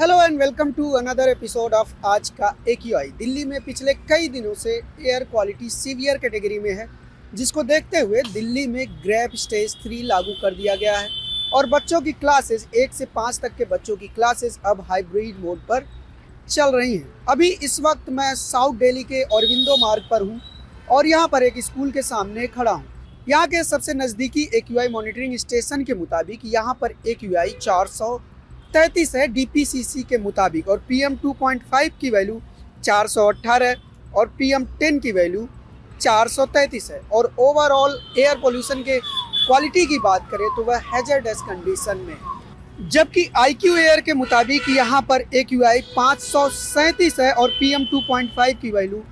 Hello and welcome to another episode of आज का AQI। Delhi में पिछले कई दिनों से एयर क्वालिटी सीवियर कैटेगरी में है, जिसको देखते हुए दिल्ली में ग्रेप स्टेज 3 लागू कर दिया गया है और बच्चों की क्लासेस 1 से 5 तक के बच्चों की क्लासेस अब हाइब्रिड मोड पर चल रही हैं। अभी इस वक्त मैं साउथ दिल्ली के औरबिंदो मार्ग पर हूँ और यहाँ पर एक स्कूल के सामने खड़ा हूँ। यहाँ के सबसे नज़दीकी AQI मॉनिटरिंग स्टेशन के मुताबिक यहाँ पर AQI 433 है DPCC के मुताबिक, और PM 2.5 की वैल्यू 418 और PM 10 की वैल्यू 433 है। और ओवरऑल एयर पोल्यूशन के क्वालिटी की बात करें तो वह हैजर्डस कंडीशन में है, जबकि IQ एयर के मुताबिक यहाँ पर AQI 537 है और PM 2.5 की वैल्यू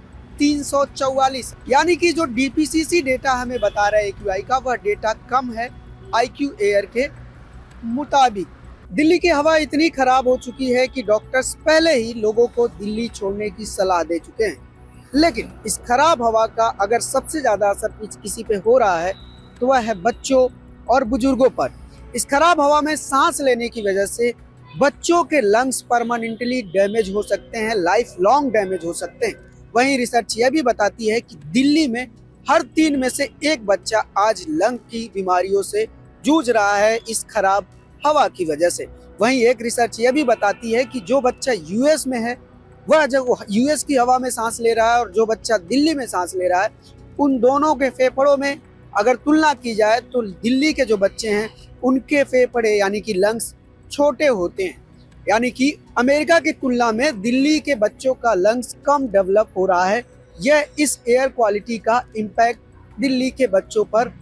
344। यानी कि जो DPCC डेटा हमें बता रहा है AQI का, वह डेटा कम है IQ एयर के मुताबिक। दिल्ली की हवा इतनी खराब हो चुकी है कि डॉक्टर्स पहले ही लोगों को दिल्ली छोड़ने की सलाह दे चुके हैं, लेकिन इस खराब हवा का अगर सबसे ज़्यादा असर किसी पे हो रहा है तो वह है बच्चों और बुजुर्गों पर। इस खराब हवा में सांस लेने की वजह से बच्चों के लंग्स परमानेंटली डैमेज हो सकते हैं, लाइफ लॉन्ग डैमेज हो सकते हैं। वहीं रिसर्च यह भी बताती है कि दिल्ली में हर 3 में से 1 बच्चा आज लंग की बीमारियों से जूझ रहा है इस खराब हवा की वजह से। वहीं एक रिसर्च यह भी बताती है कि जो बच्चा US में है, वह जब US की हवा में सांस ले रहा है और जो बच्चा दिल्ली में सांस ले रहा है, उन दोनों के फेफड़ों में अगर तुलना की जाए तो दिल्ली के जो बच्चे हैं उनके फेफड़े यानी कि लंग्स छोटे होते हैं। यानी कि अमेरिका की तुलना में दिल्ली के बच्चों का लंग्स कम डेवलप हो रहा है। यह इस एयर क्वालिटी का इम्पैक्ट दिल्ली के बच्चों पर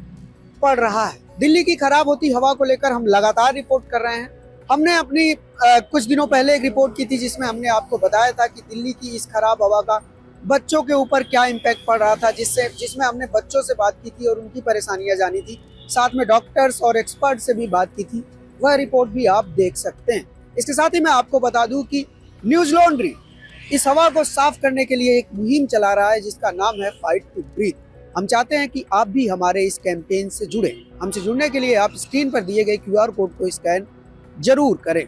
पड़ रहा है। दिल्ली की खराब होती हवा को लेकर हम लगातार रिपोर्ट कर रहे हैं। हमने अपनी कुछ दिनों पहले एक रिपोर्ट की थी जिसमें हमने आपको बताया था कि दिल्ली की इस खराब हवा का बच्चों के ऊपर क्या इम्पैक्ट पड़ रहा था, जिसमें हमने बच्चों से बात की थी और उनकी परेशानियां जानी थी, साथ में डॉक्टर्स और एक्सपर्ट से भी बात की थी। वह रिपोर्ट भी आप देख सकते हैं। इसके साथ ही मैं आपको बता दूं कि न्यूज लॉन्ड्री इस हवा को साफ करने के लिए एक मुहिम चला रहा है जिसका नाम है फाइट टू ब्रीथ। हम चाहते हैं कि आप भी हमारे इस कैंपेन से जुड़े। हमसे जुड़ने के लिए आप स्क्रीन पर दिए गए QR कोड को स्कैन जरूर करें।